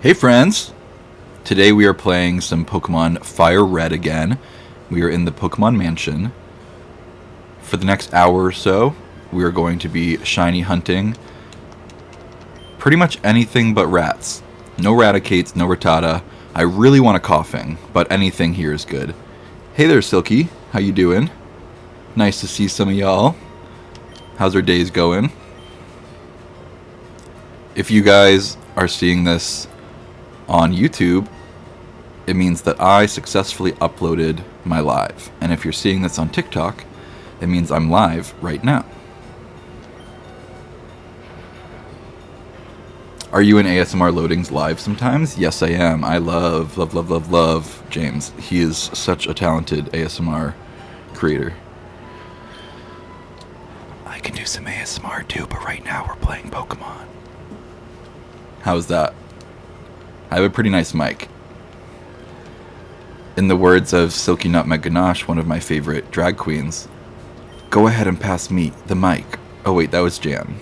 Hey friends! Today we are playing some Pokemon FireRed again. We are in the Pokemon Mansion. For the next hour or so, we are going to be shiny hunting pretty much anything but rats. No Raticates, no Rattata. I really want a koffing, but anything here is good. Hey there, Silky. How you doing? Nice to see some of y'all. How's our days going? If you guys are seeing this on YouTube, it means that I successfully uploaded my live. And if you're seeing this on TikTok, it means I'm live right now. Are you in ASMR Loadings live sometimes? Yes, I am. I love James. He is such a talented ASMR creator. I can do some ASMR too, but right now we're playing Pokemon. How's that? I have a pretty nice mic. In the words of Silky Nutmeg Ganache, one of my favorite drag queens, go ahead and pass me the mic. Oh wait, that was Jan.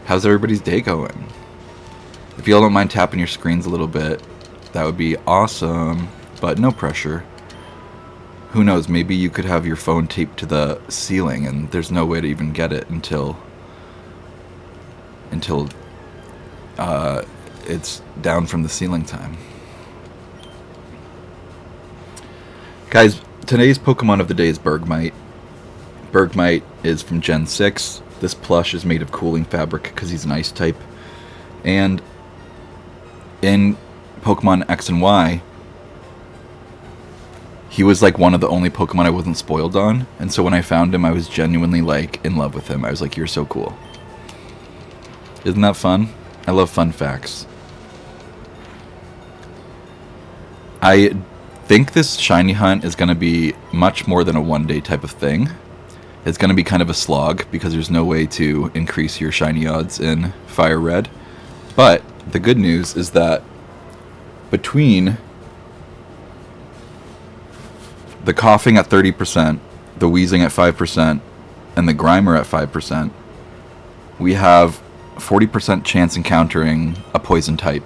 How's everybody's day going? If y'all don't mind tapping your screens a little bit, that would be awesome, but no pressure. Who knows, maybe you could have your phone taped to the ceiling and there's no way to even get it until it's down from the ceiling time. Guys, today's Pokemon of the day is Bergmite. Bergmite is from Gen 6. This plush is made of cooling fabric because he's an ice type. And in Pokemon X and Y, he was like one of the only Pokemon I wasn't spoiled on, and so when I found him, I was genuinely like in love with him. I was like, you're so cool. Isn't that fun? I love fun facts. I think this shiny hunt is going to be much more than a one-day type of thing. It's going to be kind of a slog because there's no way to increase your shiny odds in FireRed. But the good news is that between the koffing at 30%, the wheezing at 5%, and the Grimer at 5%, we have 40% chance encountering a poison type,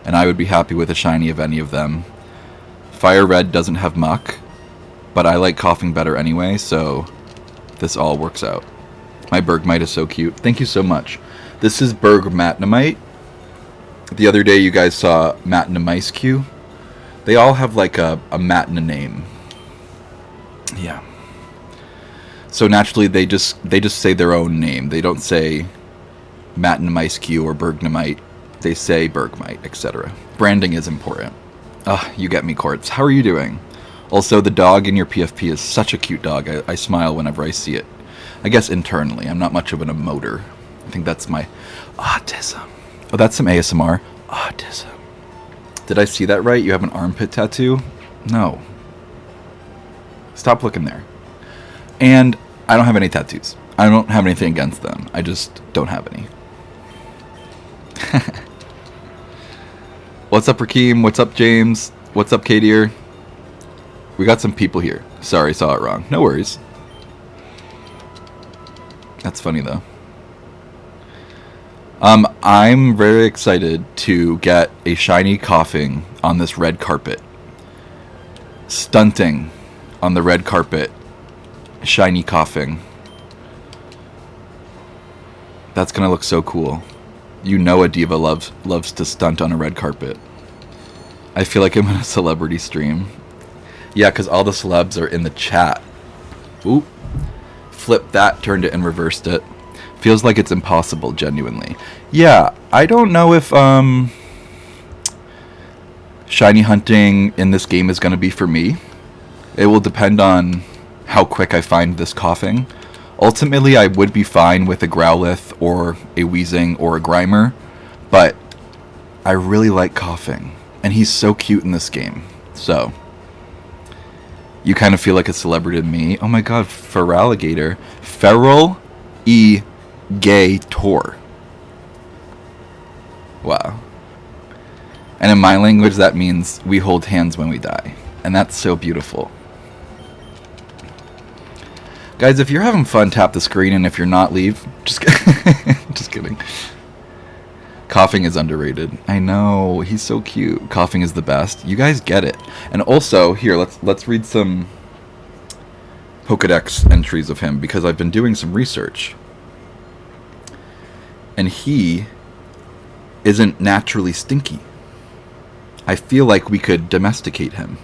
and I would be happy with a shiny of any of them. FireRed doesn't have muck, but I like koffing better anyway, so this all works out. My Bergmite is so cute. Thank you so much. This is Mattnemite. The other day you guys saw Mattnemite Q. They all have like a Mattna name. Yeah. So naturally they just say their own name. They don't say Mattnemite Q or Bergmite. They say Bergmite, etc. Branding is important. You get me, Quartz. How are you doing? Also, the dog in your PFP is such a cute dog. I smile whenever I see it. I guess internally. I'm not much of an emoter. I think that's my autism. Oh, that's some ASMR. Autism. Did I see that right? You have an armpit tattoo? No. Stop looking there. And I don't have any tattoos. I don't have anything against them. I just don't have any. What's up, Rakeem? What's up, James? What's up, Kadier? We got some people here. Sorry, saw it wrong. No worries. That's funny, though. I'm very excited to get a shiny koffing on this red carpet. Stunting on the red carpet. Shiny koffing. That's gonna look so cool. You know a diva loves to stunt on a red carpet. I feel like I'm in a celebrity stream. Yeah, because all the celebs are in the chat. Oop. Flipped that, turned it, and reversed it. Feels like it's impossible, genuinely. Yeah, I don't know if shiny hunting in this game is going to be for me. It will depend on how quick I find this koffing. Ultimately, I would be fine with a Growlithe or a Weezing or a Grimer, but I really like koffing, and he's so cute in this game. So, you kind of feel like a celebrity to me. Oh my god, Feraligator. Feral E Gay Tor. Wow. And in my language, that means we hold hands when we die. And that's so beautiful. Guys, if you're having fun, tap the screen, and if you're not, leave. Just just kidding. Koffing is underrated. I know, he's so cute. Koffing is the best. You guys get it. And also, here, let's read some Pokedex entries of him, because I've been doing some research. And he isn't naturally stinky. I feel like we could domesticate him.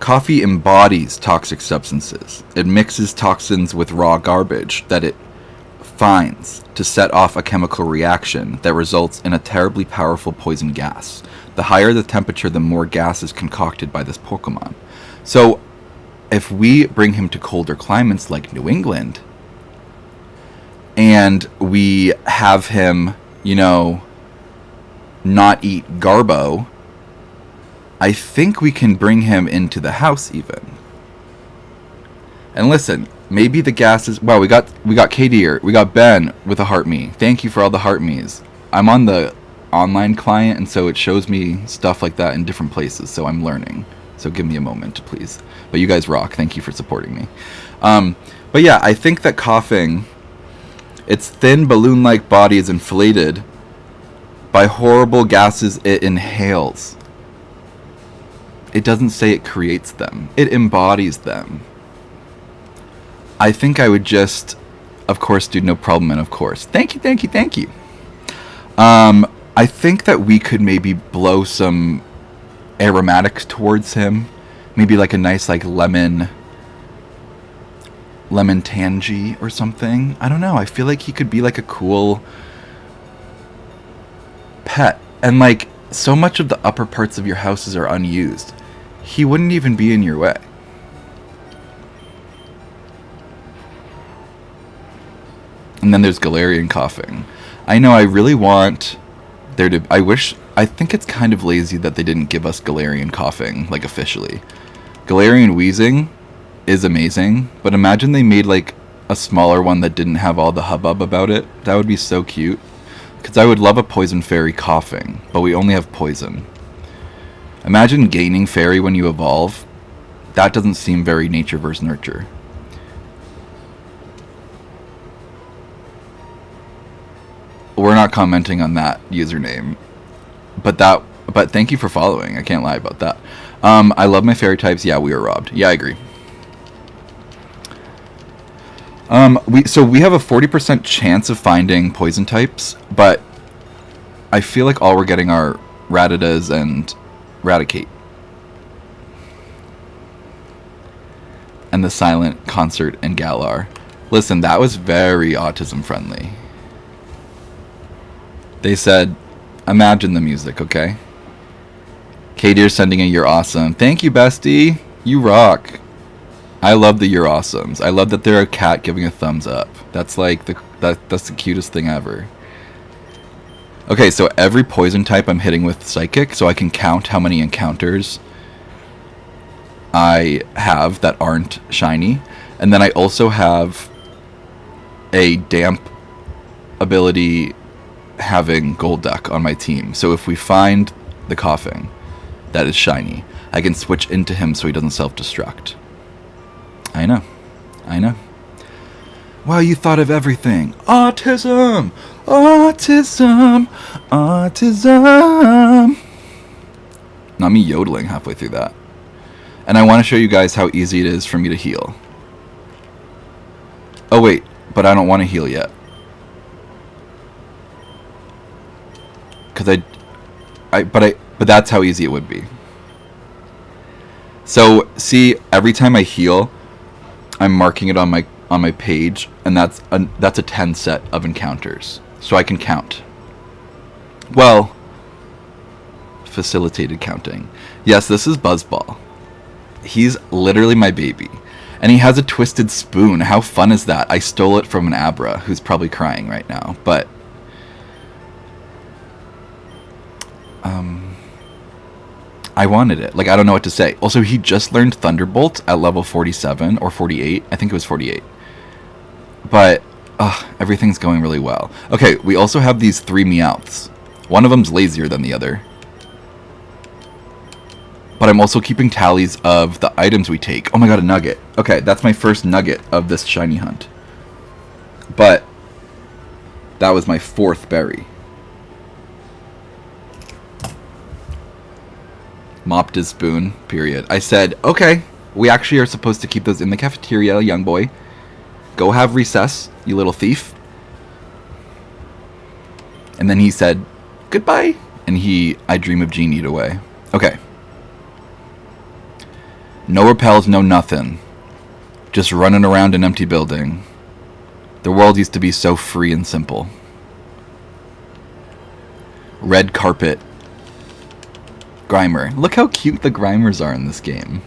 Coffee embodies toxic substances. It mixes toxins with raw garbage that it finds to set off a chemical reaction that results in a terribly powerful poison gas. The higher the temperature, the more gas is concocted by this Pokemon. So, if we bring him to colder climates like New England, and we have him, you know, not eat Garbo, I think we can bring him into the house even. And listen, maybe the gas is... Wow, we got Kadir, we got Ben with a heart me. Thank you for all the heart me's. I'm on the online client, and so it shows me stuff like that in different places, so I'm learning. So give me a moment, please. But you guys rock. Thank you for supporting me. But yeah, I think that Koffing, its thin balloon-like body is inflated by horrible gases it inhales. It doesn't say it creates them. It embodies them. I think I would just, of course, do no problem, and of course. Thank you, thank you, thank you. I think that we could maybe blow some aromatics towards him. Maybe like a nice like lemon tangy or something. I don't know. I feel like he could be like a cool pet. And like so much of the upper parts of your houses are unused. He wouldn't even be in your way. And then there's Galarian Koffing. I know, I really want there to... I think it's kind of lazy that they didn't give us Galarian Koffing, like, officially. Galarian Wheezing is amazing, but imagine they made, like, a smaller one that didn't have all the hubbub about it. That would be so cute. Because I would love a Poison Fairy Koffing, but we only have Poison. Imagine gaining Fairy when you evolve. That doesn't seem very nature versus nurture. We're not commenting on that username. But thank you for following. I can't lie about that. I love my fairy types. Yeah, we were robbed. Yeah, I agree. So we have a 40% chance of finding poison types, but I feel like all we're getting are Rattatas and Raticate. And the Silent Concert and Galar. Listen, that was very autism friendly. They said, imagine the music, okay? Kadir's sending a "You're awesome." Thank you, bestie. You rock. I love the "You're awesomes." I love that they're a cat giving a thumbs up. That's like that's the cutest thing ever. Okay, so every poison type I'm hitting with Psychic, so I can count how many encounters I have that aren't shiny. And then I also have a damp ability having Golduck on my team. So if we find the Koffing that is shiny, I can switch into him so he doesn't self-destruct. I know. I know. Wow, you thought of everything. Autism! Autism! Autism! Not me yodeling halfway through that. And I want to show you guys how easy it is for me to heal. Oh wait, but I don't want to heal yet. Because but that's how easy it would be. So see, every time I heal, I'm marking it on my page, and that's a 10 set of encounters, so I can count. Well, facilitated counting. Yes, this is Buzzball. He's literally my baby, and he has a twisted spoon. How fun is that? I stole it from an Abra who's probably crying right now, but I wanted it. Like, I don't know what to say. Also, he just learned Thunderbolt at level 47 or 48. I think it was 48. But, everything's going really well. Okay, we also have these 3 Meowths. One of them's lazier than the other. but I'm also keeping tallies of the items we take. Oh my god, a nugget. Okay, that's my first nugget of this shiny hunt. But that was my 4th berry. Mopped his spoon, period. I said, okay, we actually are supposed to keep those in the cafeteria, young boy. Go have recess, you little thief. And then he said, goodbye. And I dream of Jean eat away. Okay. No repels, no nothing. Just running around an empty building. The world used to be so free and simple. Red carpet. Grimer. Look how cute the Grimers are in this game.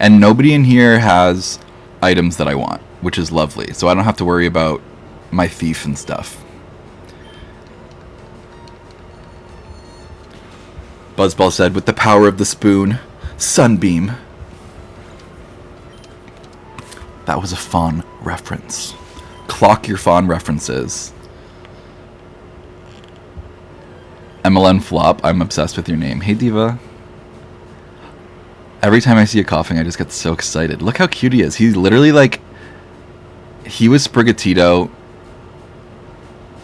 And nobody in here has items that I want, which is lovely. So I don't have to worry about my thief and stuff. Buzzball said, with the power of the spoon, sunbeam. That was a Fawn reference. Clock your Fawn references. MLN Flop, I'm obsessed with your name. Hey, Diva. Every time I see a koffing, I just get so excited. Look how cute he is. He's literally like... He was Sprigatito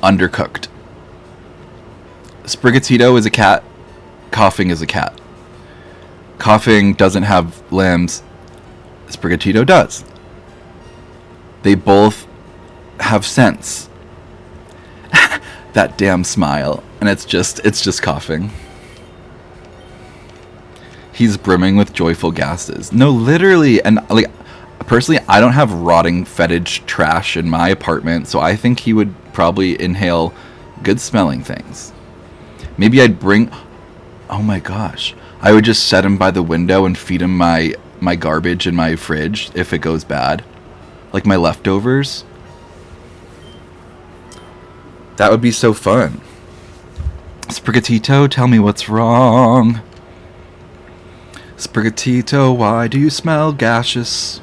undercooked. Sprigatito is a cat. Koffing is a cat. Koffing doesn't have limbs. Sprigatito does. They both have sense. That damn smile. And it's just koffing. He's brimming with joyful gases. No, literally. And like, personally, I don't have rotting fetid trash in my apartment, so I think he would probably inhale good smelling things. Maybe I'd bring... Oh my gosh. I would just set him by the window and feed him my garbage in my fridge if it goes bad. Like my leftovers. That would be so fun. Sprigatito, tell me what's wrong. Sprigatito, why do you smell gaseous?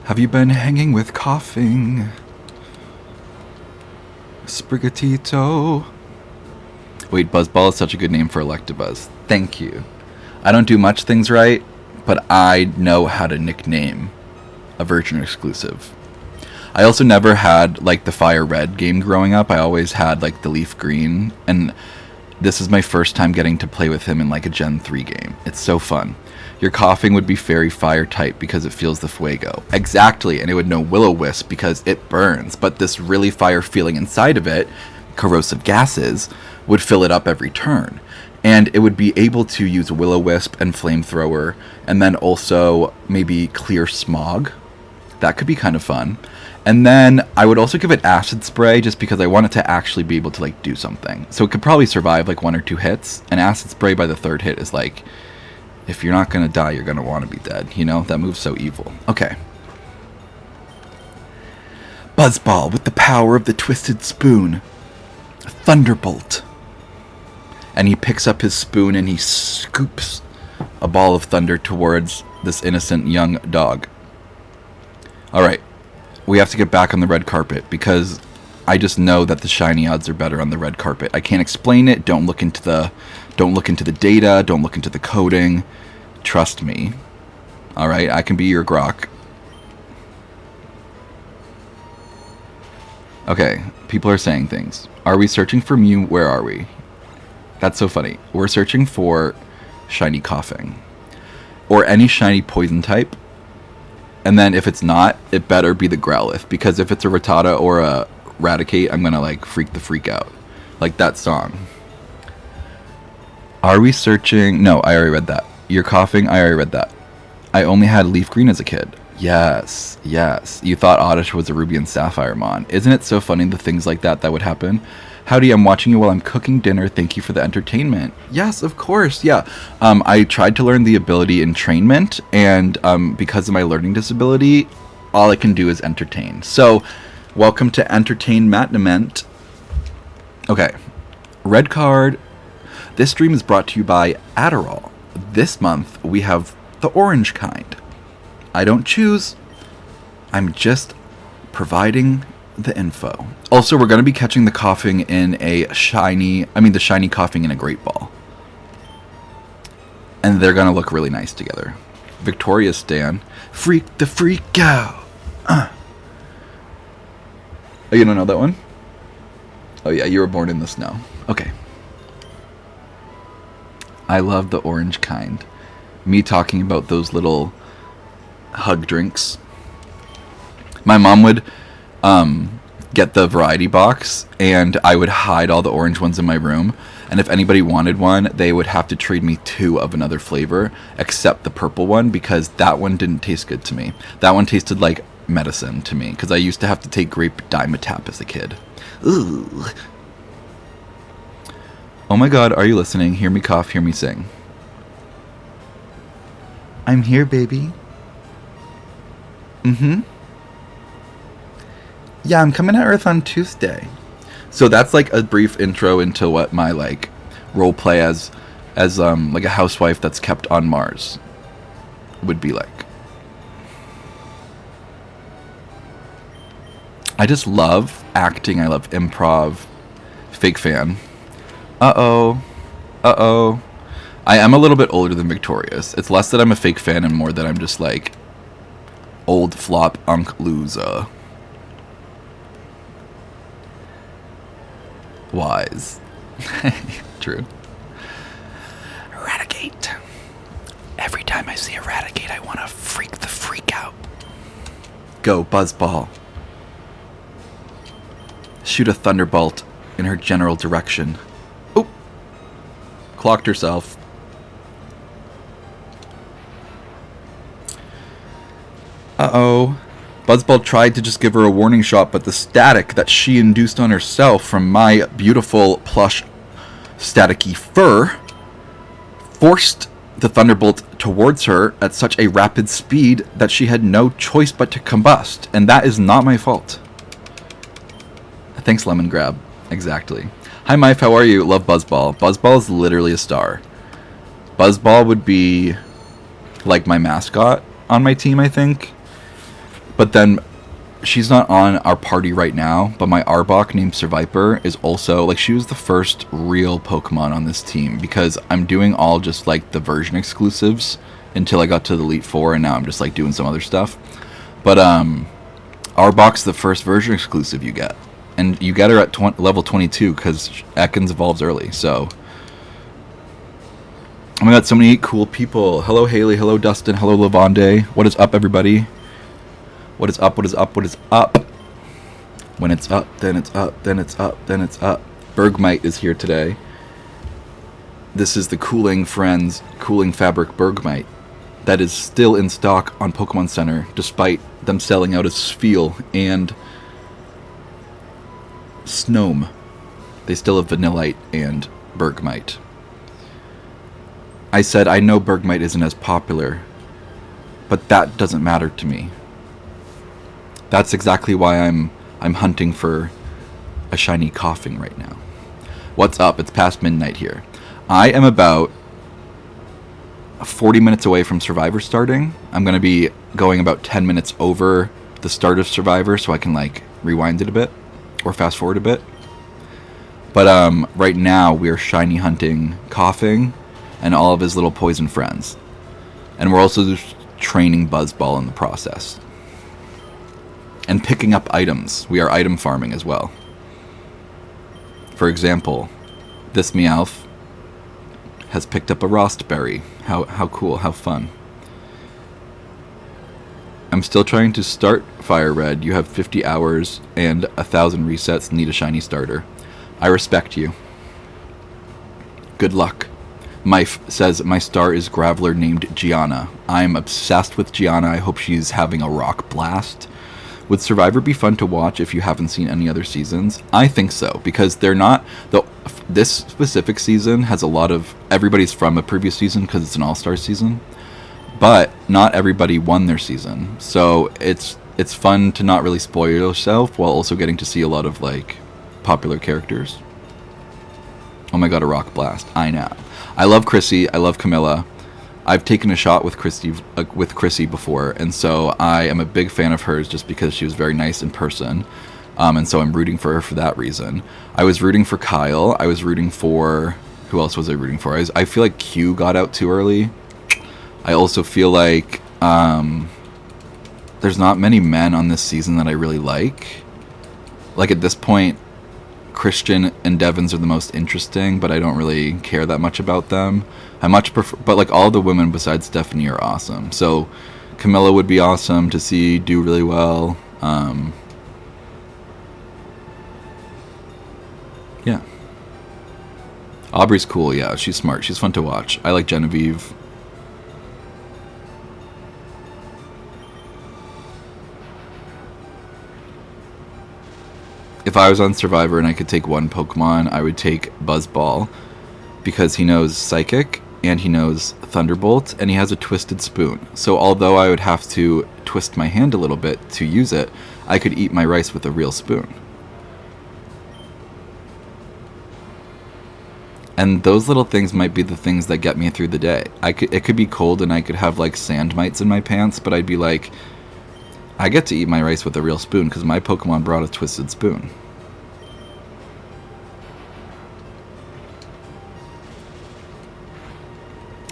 Have you been hanging with koffing? Sprigatito. Wait, Buzzball is such a good name for Electabuzz. Thank you. I don't do much things right, but I know how to nickname a Virgin exclusive. I also never had like the FireRed game growing up. I always had like the Leaf Green, and this is my first time getting to play with him in like a Gen 3 game. It's so fun. Your koffing would be fairy fire type because it feels the fuego. Exactly, and it would know Will-O-Wisp because it burns, but this really fire feeling inside of it, corrosive gases, would fill it up every turn. And it would be able to use Will-O-Wisp and Flamethrower, and then also maybe Clear Smog. That could be kind of fun. And then I would also give it Acid Spray just because I want it to actually be able to like do something. So it could probably survive like 1 or 2 hits. And Acid Spray by the 3rd hit is like, if you're not going to die, you're going to want to be dead. You know, that move's so evil. Okay. Buzzball with the power of the twisted spoon. Thunderbolt. And he picks up his spoon and he scoops a ball of thunder towards this innocent young dog. Alright. We have to get back on the red carpet because I just know that the shiny odds are better on the red carpet. I can't explain it. Don't look into the data. Don't look into the coding. Trust me. All right, I can be your grok. Okay, people are saying things. Are we searching for Mew? Where are we? That's so funny. We're searching for shiny koffing or any shiny poison type. And then if it's not, it better be the Growlithe, because if it's a Rattata or a Raticate, I'm gonna like freak the freak out. Like that song. Are we searching? No, I already read that. You're koffing? I already read that. I only had Leaf Green as a kid. Yes, yes. You thought Oddish was a Ruby and Sapphire Mon. Isn't it so funny the things like that would happen? Howdy, I'm watching you while I'm cooking dinner. Thank you for the entertainment. Yes, of course, yeah. I tried to learn the ability entrainment, and because of my learning disability, all I can do is entertain. So, welcome to Entertain Mattnemite. Okay, red card. This stream is brought to you by Adderall. This month, we have the orange kind. I don't choose. I'm just providing the info. Also, we're going to be catching the koffing in a shiny... the shiny koffing in a great ball. And they're gonna look really nice together. Victoria Stan. Freak the freak out. Oh, you don't know that one? Oh yeah, you were born in the snow. Okay. I love the orange kind. Me talking about those little hug drinks. My mom would get the variety box, and I would hide all the orange ones in my room. And if anybody wanted one, they would have to trade me 2 of another flavor, except the purple one, because that one didn't taste good to me. That one tasted like medicine to me, because I used to have to take grape Dimetap as a kid. Ooh. Oh my god, are you listening? Hear me cough, hear me sing. I'm here, baby. Yeah, I'm coming to Earth on Tuesday. So that's like a brief intro into what my like role play as like a housewife that's kept on Mars would be like. I just love acting. I love improv. Fake fan. Uh-oh. I am a little bit older than Victorious. It's less that I'm a fake fan and more that I'm just like old flop unk loser. Wise. True. Eradicate. Every time I see Eradicate, I want to freak the freak out. Go, Buzzball. Shoot a thunderbolt in her general direction. Oh! Clocked herself. Uh-oh. Buzzball tried to just give her a warning shot, but the static that she induced on herself from my beautiful plush staticky fur forced the thunderbolt towards her at such a rapid speed that she had no choice but to combust, and that is not my fault. Thanks, Lemon Grab. Exactly. Hi, Mife, how are you? Love Buzzball. Buzzball is literally a star. Buzzball would be like my mascot on my team, I think. But then she's not on our party right now, but my Arbok named Survivor is also, like, she was the first real Pokemon on this team, because I'm doing all just, like, the version exclusives until I got to the Elite Four, and now I'm just, like, doing some other stuff. But, Arbok's the first version exclusive you get. And you get her at level 22, because Ekans evolves early, so... Oh my god, so many cool people. Hello, Haley. Hello, Dustin. Hello, Lavonde. What is up, everybody? What is up, what is up, what is up? When it's up, then it's up, then it's up, then it's up. Bergmite is here today. This is the Cooling Friends Cooling Fabric Bergmite that is still in stock on Pokemon Center, despite them selling out of Spheal and Snom. They still have Vanillite and Bergmite. I said I know Bergmite isn't as popular, but that doesn't matter to me. That's exactly why I'm hunting for a shiny koffing right now. What's up? It's past midnight here. I am about 40 minutes away from Survivor starting. I'm going to be going about 10 minutes over the start of Survivor so I can like rewind it a bit or fast forward a bit. But right now we're shiny hunting koffing and all of his little poison friends. And we're also just training Buzzball in the process. And picking up items. We are item farming as well. For example, this Meowth has picked up a Rostberry. How cool, how fun. I'm still trying to start FireRed. You have 50 hours and 1,000 resets, need a shiny starter. I respect you. Good luck. Mife says, my star is Graveler named Gianna. I'm obsessed with Gianna. I hope she's having a rock blast. Would Survivor be fun to watch if you haven't seen any other seasons? I think so, because they're not... This specific season has a lot of... Everybody's from a previous season because it's an all-star season, but not everybody won their season. So it's fun to not really spoil yourself while also getting to see a lot of, like, popular characters. Oh my god, a rock blast. I know. I love Chrissy. I love Camilla. I've taken a shot with Chrissy before, and so I am a big fan of hers just because she was very nice in person, and so I'm rooting for her for that reason. I was rooting for Kyle. I was rooting for Who else was I rooting for? I feel like Q got out too early. I also feel like there's not many men on this season that I really like. Like at this point, Christian and Devins are the most interesting, but I don't really care that much about them. I much prefer, but like all the women besides Stephanie are awesome. So Camilla would be awesome to see do really well. Yeah. Aubrey's cool, yeah. She's smart. She's fun to watch. I like Genevieve. If I was on Survivor and I could take one Pokemon, I would take Buzzball, because he knows Psychic, and he knows Thunderbolt, and he has a Twisted Spoon. So although I would have to twist my hand a little bit to use it, I could eat my rice with a real spoon. And those little things might be the things that get me through the day. It could be cold and I could have like sand mites in my pants, but I'd be like, I get to eat my rice with a real spoon because my Pokemon brought a Twisted Spoon.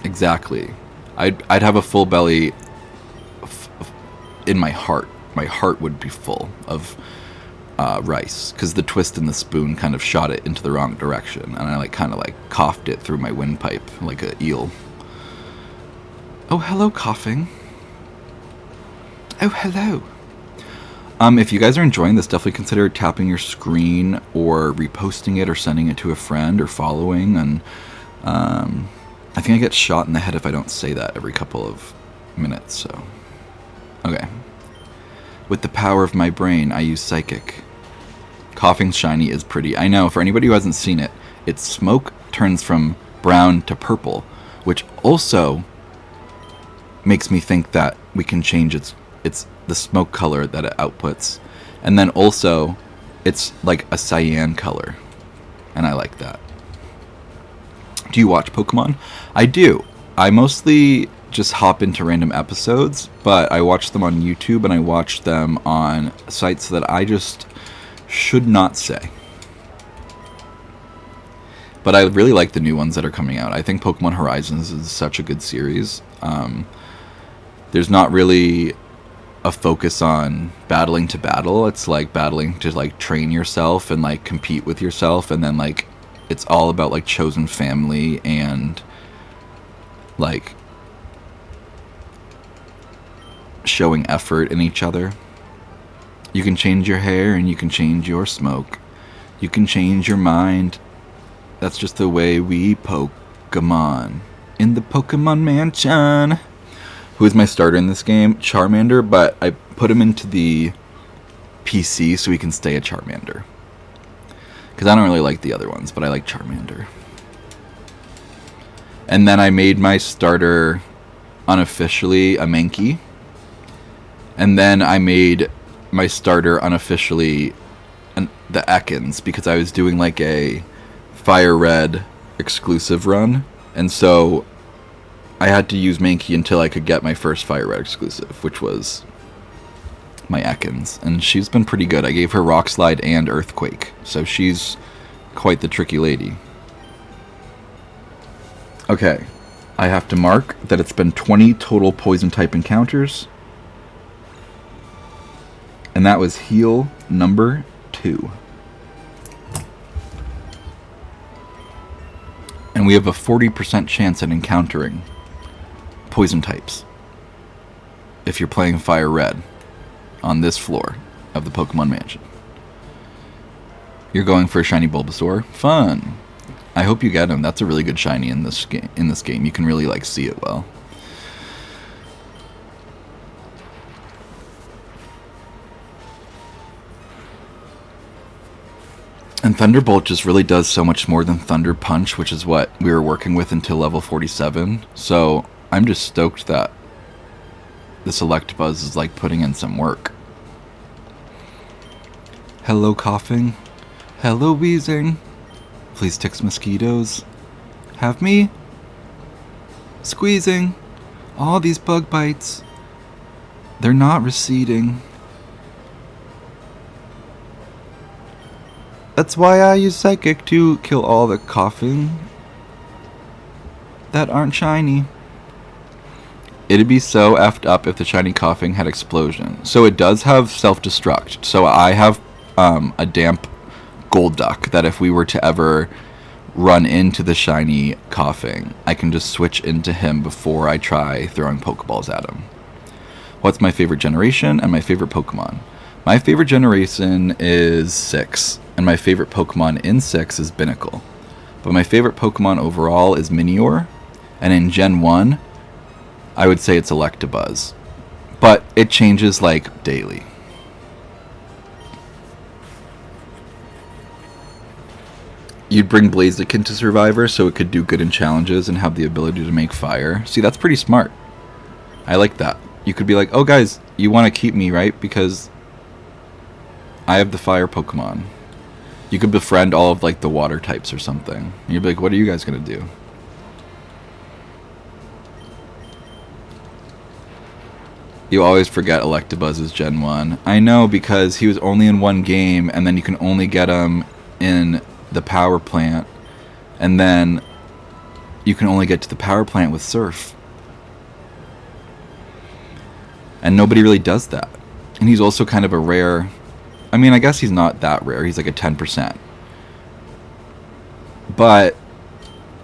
Exactly. I'd have a full belly in my heart. My heart would be full of rice because the twist in the spoon kind of shot it into the wrong direction, and I like kind of like coughed it through my windpipe like an eel. Oh, hello, koffing. Oh, hello. If you guys are enjoying this, definitely consider tapping your screen or reposting it or sending it to a friend or following. And I think I get shot in the head if I don't say that every couple of minutes. So, okay. With the power of my brain, I use Psychic. Koffing's shiny is pretty. I know, for anybody who hasn't seen it, its smoke turns from brown to purple, which also makes me think that we can change its the smoke color that it outputs. And then also, it's like a cyan color. And I like that. Do you watch Pokemon? I do. I mostly just hop into random episodes, but I watch them on YouTube and I watch them on sites that I just should not say. But I really like the new ones that are coming out. I think Pokemon Horizons is such a good series. There's not really a focus on battling to battle. It's like battling to like train yourself and like compete with yourself, and then like it's all about like chosen family and like showing effort in each other. You can change your hair and you can change your smoke. You can change your mind. That's just the way we Pokemon in the Pokemon Mansion. Who is my starter in this game? Charmander, but I put him into the PC so he can stay a Charmander. Because I don't really like the other ones, but I like Charmander. And then I made my starter unofficially a Mankey. And then I made my starter unofficially the Ekans, because I was doing like a FireRed exclusive run. And so I had to use Mankey until I could get my first FireRed exclusive, which was my Ekans. And she's been pretty good. I gave her Rock Slide and Earthquake, so she's quite the tricky lady. Okay, I have to mark that it's been 20 total poison type encounters. And that was heal number 2. And we have a 40% chance at encountering poison types if you're playing Fire Red on this floor of the Pokemon Mansion. You're going for a shiny Bulbasaur? Fun. I hope you get him. That's a really good shiny in this game. You can really like see it well. And Thunderbolt just really does so much more than Thunder Punch, which is what we were working with until level 47. So I'm just stoked that this Electabuzz is like putting in some work. Hello, koffing. Hello, wheezing. Please ticks mosquitoes. Have me squeezing. All these bug bites. They're not receding. That's why I use Psychic to kill all the koffing that aren't shiny. It'd be so effed up if the shiny koffing had explosion. So it does have self-destruct. So I have a damp gold duck that if we were to ever run into the shiny koffing, I can just switch into him before I try throwing Pokeballs at him. What's my favorite generation and my favorite Pokemon? My favorite generation is 6, and my favorite Pokemon in 6 is Binacle. But my favorite Pokemon overall is Minior, and in Gen 1, I would say it's Electabuzz. But it changes like daily. You'd bring Blaziken to Survivor so it could do good in challenges and have the ability to make fire. See, that's pretty smart. I like that. You could be like, oh guys, you want to keep me, right? Because I have the fire Pokemon. You could befriend all of like the water types or something. And you'd be like, what are you guys going to do? You always forget Electabuzz is Gen 1. I know, because he was only in one game, and then you can only get him in the power plant, and then you can only get to the power plant with Surf. And nobody really does that. And he's also kind of a rare... I mean, I guess he's not that rare. He's like a 10%. But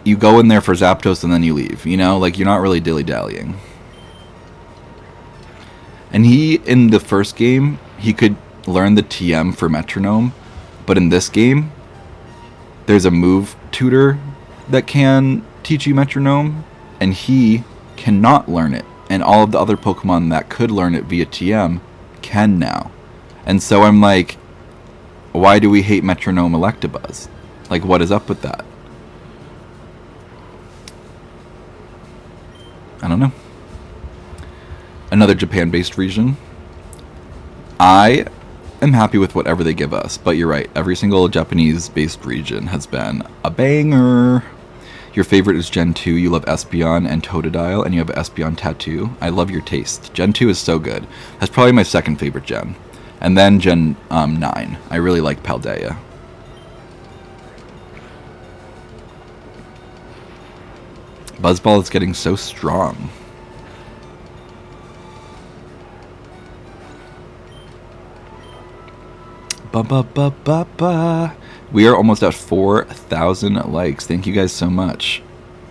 you go in there for Zapdos and then you leave, you know? Like, you're not really dilly-dallying. And he, in the first game, he could learn the TM for Metronome. But in this game, there's a move tutor that can teach you Metronome. And he cannot learn it. And all of the other Pokemon that could learn it via TM can now. And so I'm like, why do we hate Metronome Electabuzz? Like, what is up with that? I don't know. Another Japan-based region. I am happy with whatever they give us, but you're right. Every single Japanese-based region has been a banger. Your favorite is Gen 2. You love Espeon and Totodile, and you have an Espeon tattoo. I love your taste. Gen 2 is so good. That's probably my second favorite gen. And then Gen 9. I really like Paldea. Buzzball is getting so strong. Ba-ba-ba-ba-ba. We are almost at 4,000 likes. Thank you guys so much.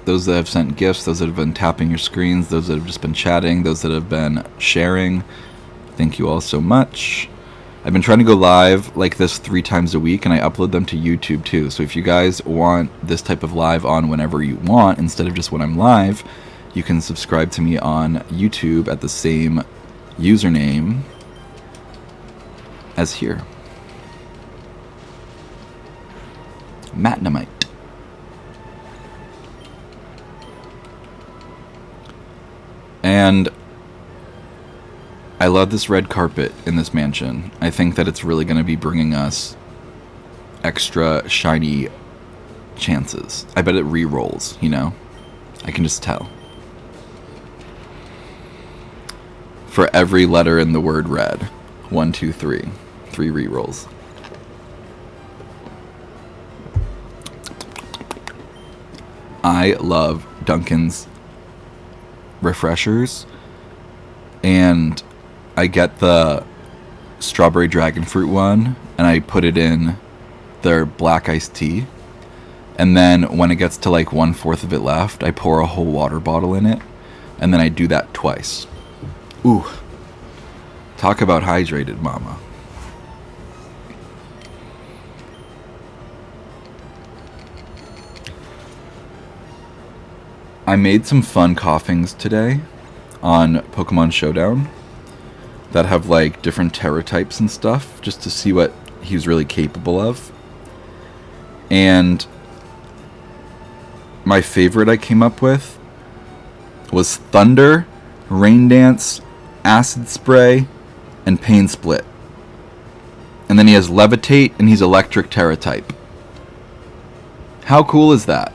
Those that have sent gifts, those that have been tapping your screens, those that have just been chatting, those that have been sharing. Thank you all so much. I've been trying to go live like this 3 times a week, and I upload them to YouTube too. So if you guys want this type of live on whenever you want, instead of just when I'm live, you can subscribe to me on YouTube at the same username as here. Mattnemite. And I love this red carpet in this mansion. I think that it's really going to be bringing us extra shiny chances. I bet it re-rolls, you know? I can just tell. For every letter in the word red. 1, 2, 3. 3 re-rolls. I love Dunkin's refreshers, and I get the strawberry dragon fruit one, and I put it in their black iced tea, and then when it gets to like 1/4 of it left, I pour a whole water bottle in it, and then I do that twice. Ooh, talk about hydrated, mama. I made some fun koffings today on Pokemon Showdown that have like different Terra types and stuff, just to see what he's really capable of. And my favorite I came up with was Thunder, Rain Dance, Acid Spray, and Pain Split. And then he has Levitate, and he's Electric Terra type. How cool is that?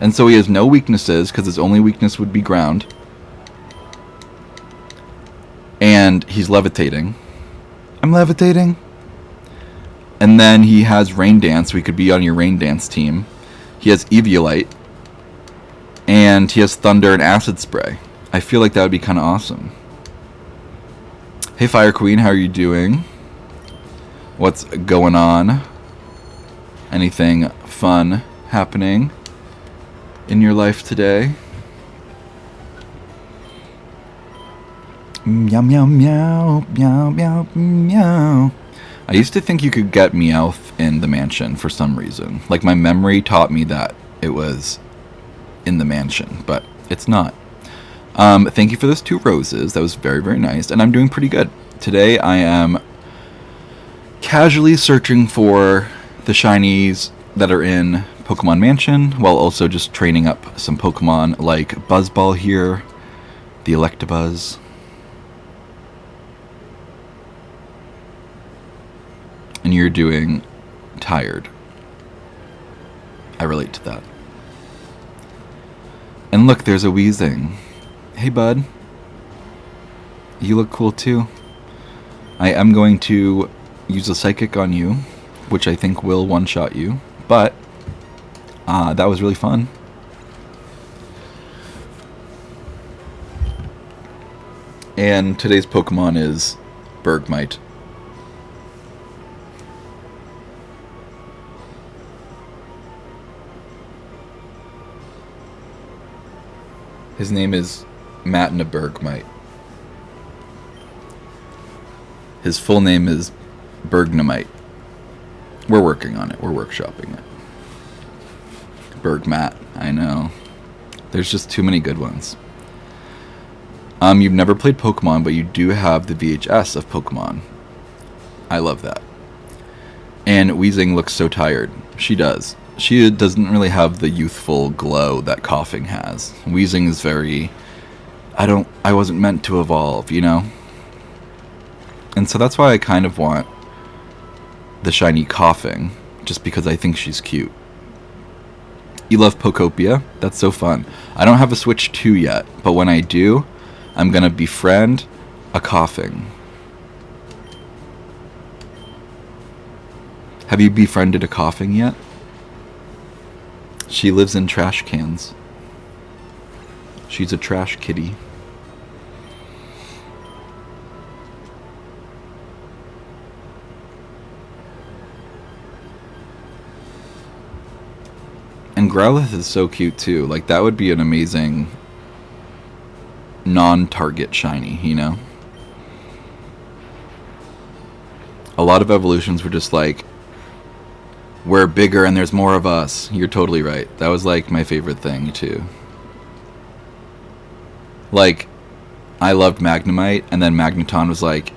And so he has no weaknesses, because his only weakness would be ground. And he's levitating. I'm levitating. And then he has Rain Dance, so he could be on your Rain Dance team. He has Eviolite. And he has Thunder and Acid Spray. I feel like that would be kind of awesome. Hey Fire Queen, how are you doing? What's going on? Anything fun happening in your life today? Meow meow meow meow meow meow. I used to think you could get Meowth in the mansion for some reason. Like, my memory taught me that it was in the mansion, but it's not. Thank you for those 2 roses. That was very, very nice. And I'm doing pretty good. Today I am casually searching for the shinies that are in Pokemon Mansion, while also just training up some Pokemon like Buzzball here, the Electabuzz. And you're doing tired. I relate to that. And look, there's a Weezing. Hey, bud. You look cool, too. I am going to use a Psychic on you, which I think will one-shot you. But, that was really fun. And today's Pokemon is Bergmite. His name is Mattnemite. His full name is Bergmite. We're working on it. We're workshopping it. Bergmat, I know. There's just too many good ones. You've never played Pokemon, but you do have the VHS of Pokemon. I love that. And Weezing looks so tired. She does. She doesn't really have the youthful glow that Koffing has. Weezing is very, I wasn't meant to evolve, you know? And so that's why I kind of want the shiny Koffing, just because I think she's cute. You love Pokopia? That's so fun. I don't have a Switch 2 yet, but when I do, I'm gonna befriend a Koffing. Have you befriended a Koffing yet? She lives in trash cans. She's a trash kitty. And Growlithe is so cute too. Like, that would be an amazing non-target shiny, you know? A lot of evolutions were just like, we're bigger and there's more of us. You're totally right. That was like my favorite thing too. Like, I loved Mattnemite, and then Magneton was like,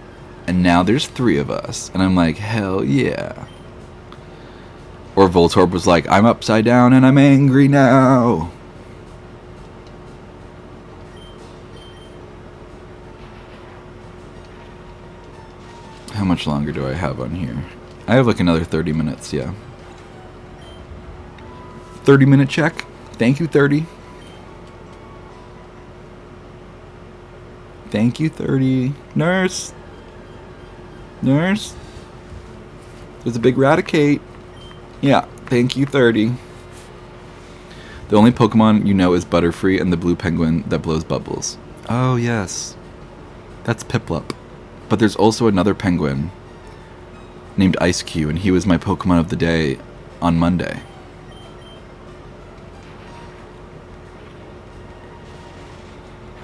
and now there's 3 of us. And I'm like, hell yeah. Or Voltorb was like, I'm upside down and I'm angry now. How much longer do I have on here? I have like another 30 minutes, yeah. 30-minute check. Thank you, 30. Thank you, 30. Nurse. Nurse. There's a big Raticate. Yeah, thank you, 30. The only Pokemon you know is Butterfree and the blue penguin that blows bubbles. Oh, yes. That's Piplup. But there's also another penguin named Ice-Q, and he was my Pokemon of the day on Monday.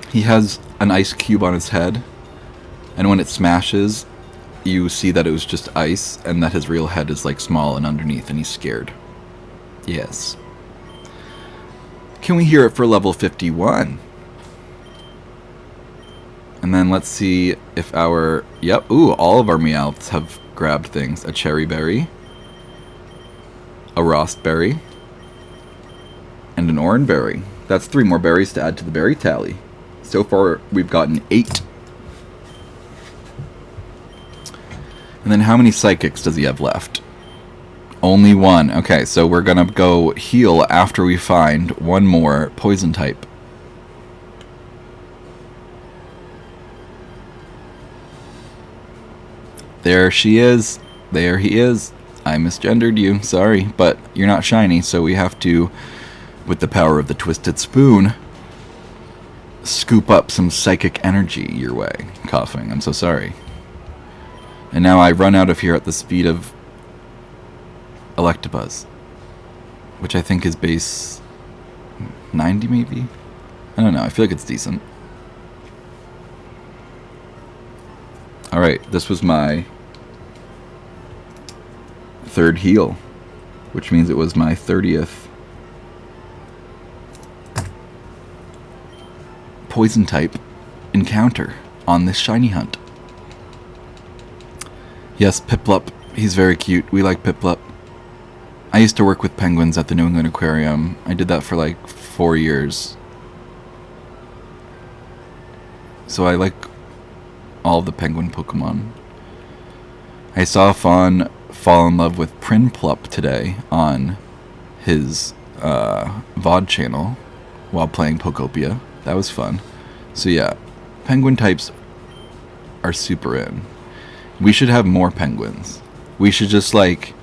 He has an ice cube on his head, and when it smashes, you see that it was just ice, and that his real head is like small and underneath, and he's scared. Yes. Can we hear it for level 51? And then let's see if our... Yep, ooh, all of our Meowths have grabbed things. A Cherry Berry, a Rost Berry, and an Oran Berry. That's 3 more berries to add to the berry tally. So far, we've gotten 8. And then how many Psychics does he have left? Only 1. Okay, so we're gonna go heal after we find 1 more Poison type. There she is. There he is. I misgendered you. Sorry, but you're not shiny, so we have to with the power of the twisted spoon, scoop up some psychic energy your way. Koffing, I'm so sorry. And now I run out of here at the speed of Electabuzz, which I think is base 90 maybe? I don't know, I feel like it's decent. Alright, this was my third heal, which means it was my 30th poison type encounter on this shiny hunt. Yes, Piplup, he's very cute. We like Piplup. I used to work with penguins at the New England Aquarium. I did that for like 4 years. So I like all the penguin Pokemon. I saw Fawn fall in love with Prinplup today on his VOD channel while playing Pokopia. That was fun. So yeah, penguin types are super in. We should have more penguins. We should just, like,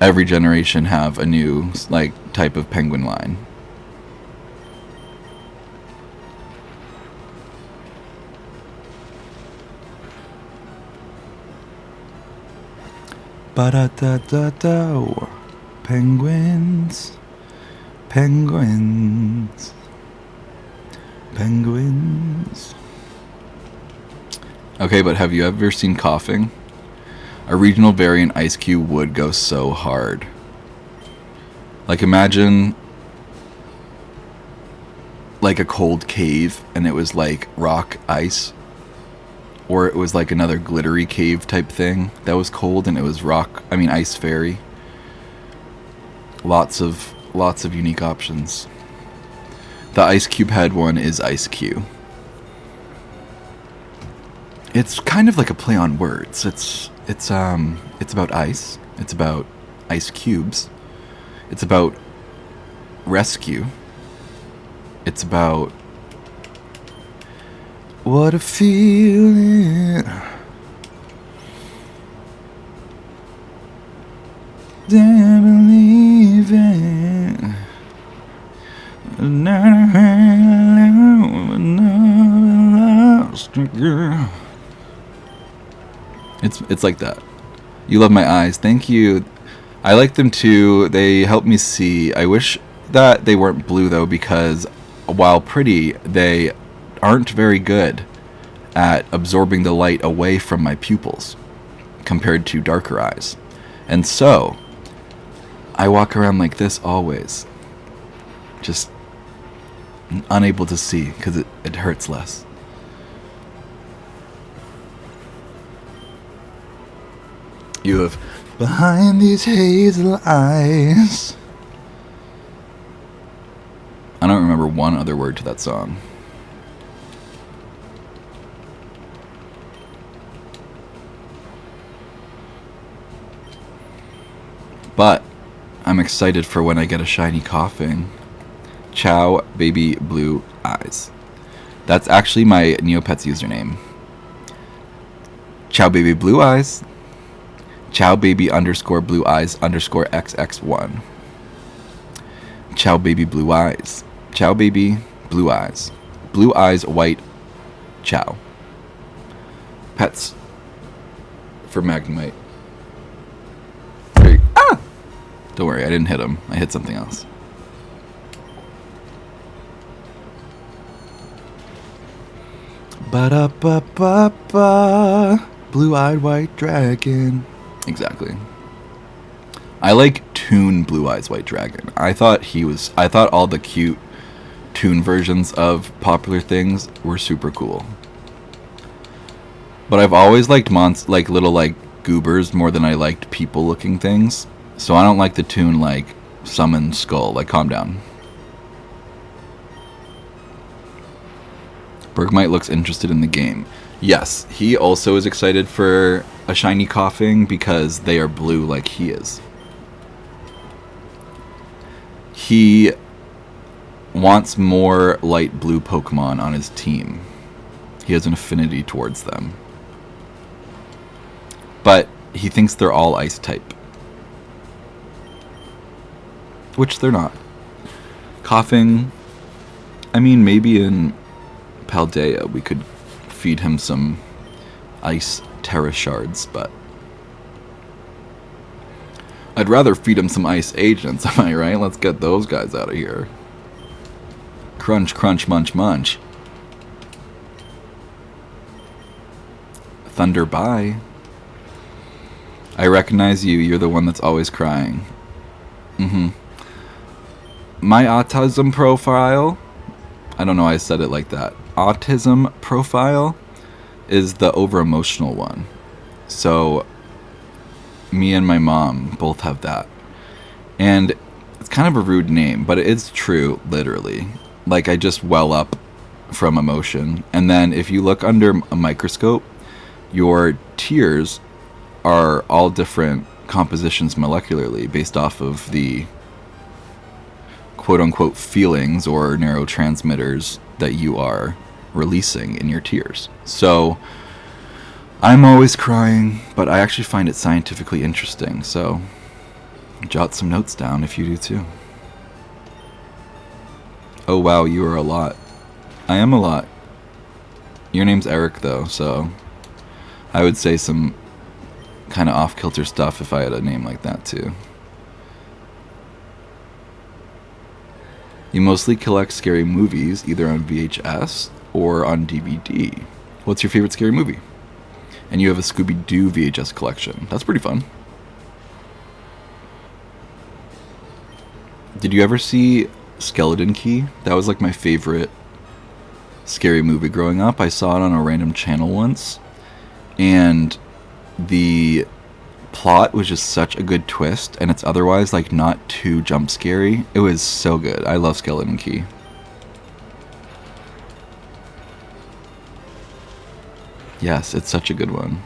every generation have a new, like, type of penguin line. Ba-da-da-da-da. Penguins. Penguins. Penguins. Okay, but have you ever seen Koffing? A regional variant Ice Cube would go so hard. Like, imagine like a cold cave and it was like rock ice, or it was like another glittery cave type thing that was cold and it was ice fairy. Lots of unique options. The Ice Cube head one is Ice Cube. It's kind of like a play on words. It's about ice. It's about ice cubes. It's about rescue. It's about what a feeling. Don't believe it. It's like that. You love my eyes. Thank you. I like them too. They help me see. I wish that they weren't blue though, because while pretty, they aren't very good at absorbing the light away from my pupils compared to darker eyes. And so I walk around like this always, just unable to see because it hurts less. You have behind these hazel eyes. I don't remember one other word to that song. But I'm excited for when I get a shiny Koffing. Chow Baby Blue Eyes. That's actually my Neopets username. Chow Baby Blue Eyes. Chow Baby _ Blue Eyes _ XX1. Chow Baby Blue Eyes. Chow Baby Blue Eyes. Blue Eyes White Chow. Pets for Mattnemite. Ah! Don't worry, I didn't hit him. I hit something else. Ba-da-ba-ba-ba. Blue-eyed white dragon. Exactly. I like Toon Blue Eyes White Dragon. I thought all the cute Toon versions of popular things were super cool. But I've always liked little goobers more than I liked people looking things. So I don't like the Toon Summon Skull. Calm down. Bergmite looks interested in the game. Yes, he also is excited for a shiny Koffing because they are blue like he is. He wants more light blue Pokemon on his team. He has an affinity towards them. But he thinks they're all ice type. Which they're not. Koffing, I mean, maybe in Paldea we could feed him some ice terra shards, but I'd rather feed him some ice agents, am I right? Let's get those guys out of here. Crunch, crunch, munch, munch. Thunder, bye. I recognize you. You're the one that's always crying. My autism profile, I don't know why I said it like that. Autism profile is the over-emotional one. So me and my mom both have that. And it's kind of a rude name, but it is true, literally. Like, I just well up from emotion. And then if you look under a microscope, your tears are all different compositions molecularly based off of the quote-unquote feelings or neurotransmitters that you are releasing in your tears. So I'm always crying, but I actually find it scientifically interesting, so jot some notes down if you do too. Oh wow, you are a lot. I am a lot. Your name's Eric though, so I would say some kind of off-kilter stuff if I had a name like that too. You mostly collect scary movies either on VHS or on DVD. What's your favorite scary movie? And you have a Scooby-Doo VHS collection. That's pretty fun. Did you ever see Skeleton Key? That was like my favorite scary movie growing up. I saw it on a random channel once, and the plot was just such a good twist, and it's otherwise like not too jump scary. It was so good. I love Skeleton Key. Yes, it's such a good one.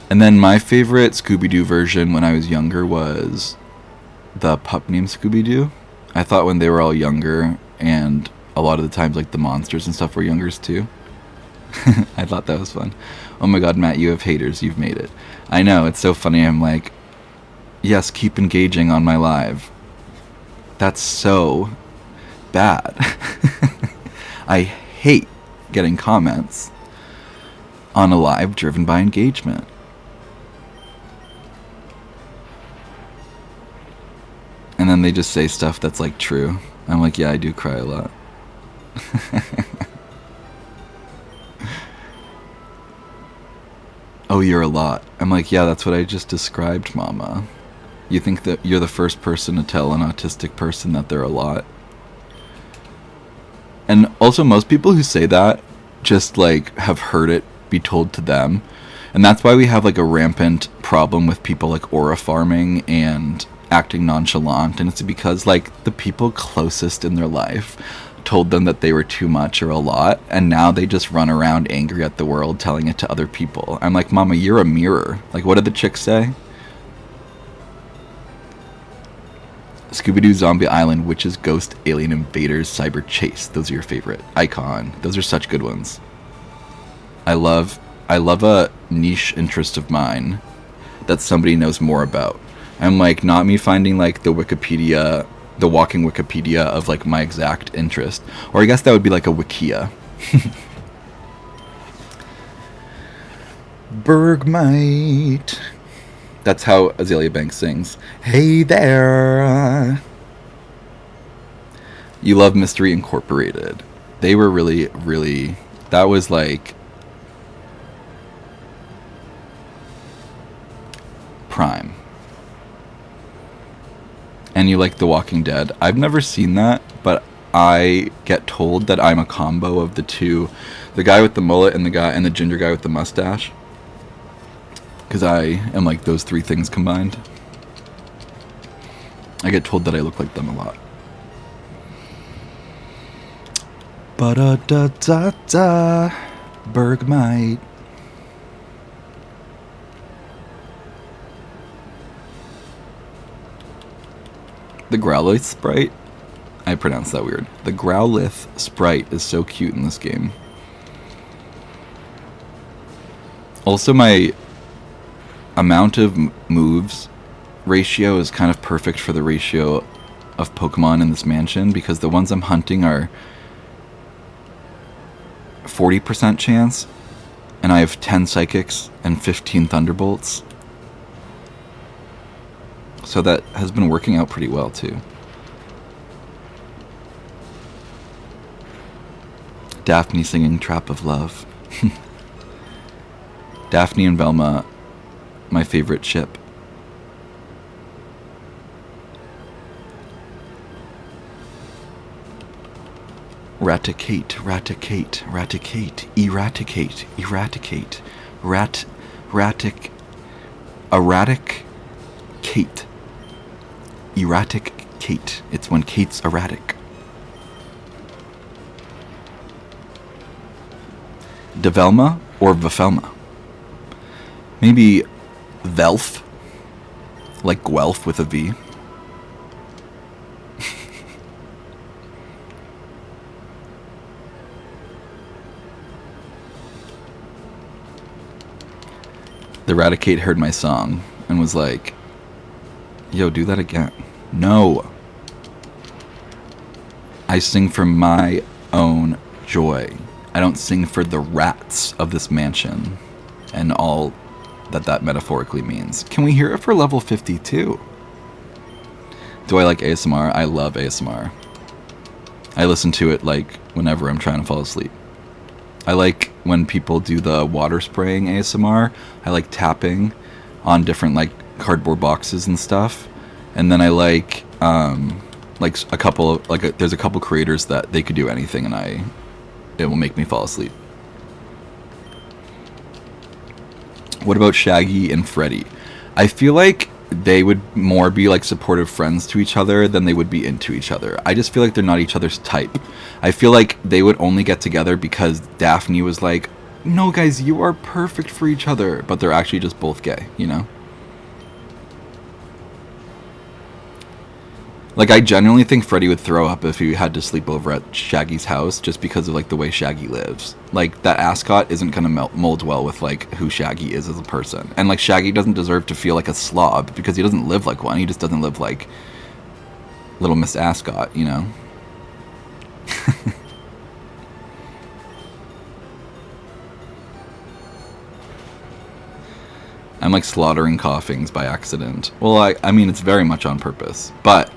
And then my favorite Scooby-Doo version when I was younger was the pup named Scooby-Doo. I thought when they were all younger, and a lot of the times like the monsters and stuff were younger too. I thought that was fun. Oh my god, Matt, you have haters. You've made it. I know, it's so funny. I'm like, yes, keep engaging on my live. That's so bad. I hate getting comments on a live driven by engagement. And then they just say stuff that's like true. I'm like, yeah, I do cry a lot. Oh, you're a lot. I'm like, yeah, that's what I just described, mama. You think that you're the first person to tell an autistic person that they're a lot? And also, most people who say that just like have heard it be told to them. And that's why we have like a rampant problem with people like aura farming and acting nonchalant. And it's because like the people closest in their life told them that they were too much or a lot, and now they just run around angry at the world telling it to other people. I'm like, mama, you're a mirror. Like, what did the chick say? Scooby-Doo, Zombie Island, Witches, Ghost, Alien Invaders, Cyber Chase. Those are your favorite. Icon. Those are such good ones. I love a niche interest of mine that somebody knows more about. I'm like, not me finding like the Wikipedia, the walking Wikipedia of like my exact interest. Or I guess that would be like a Wikia. Bergmite. That's how Azalea Banks sings. Hey there. You love Mystery Incorporated. They were really, really, that was like prime. And you like The Walking Dead. I've never seen that, but I get told that I'm a combo of the two, the guy with the mullet and the ginger guy with the mustache, because I am like those three things combined. I get told that I look like them a lot. Ba-da-da-da-da, Bergmite. The Growlithe sprite? I pronounced that weird. The Growlithe sprite is so cute in this game. Also, my amount of moves ratio is kind of perfect for the ratio of Pokemon in this mansion, because the ones I'm hunting are 40% chance, and I have 10 Psychics and 15 Thunderbolts. So that has been working out pretty well, too. Daphne singing Trap of Love. Daphne and Velma, my favorite ship. Raticate, raticate, raticate, eradicate, eradicate, erratic, Kate. Erratic Kate. It's when Kate's erratic. Develma or Vafelma? Maybe Velf, like Guelph with a V. The Raticate heard my song and was like, yo, do that again. No. I sing for my own joy. I don't sing for the rats of this mansion and all that metaphorically means. Can we hear it for level 52? Do I like ASMR? I love ASMR. I listen to it like whenever I'm trying to fall asleep. I like when people do the water spraying ASMR. I like tapping on different like cardboard boxes and stuff. And then I like a couple of there's a couple creators that they could do anything and it will make me fall asleep. What about Shaggy and Freddy? I feel like they would more be like supportive friends to each other than they would be into each other. I just feel like they're not each other's type. I feel like they would only get together because Daphne was like, no guys, you are perfect for each other, but they're actually just both gay, you know? Like, I genuinely think Freddy would throw up if he had to sleep over at Shaggy's house just because of, like, the way Shaggy lives. Like, that ascot isn't going to mold well with, like, who Shaggy is as a person. And, like, Shaggy doesn't deserve to feel like a slob because he doesn't live like one. He just doesn't live like Little Miss Ascot, you know? I'm, like, slaughtering koffings by accident. Well, I mean, it's very much on purpose. But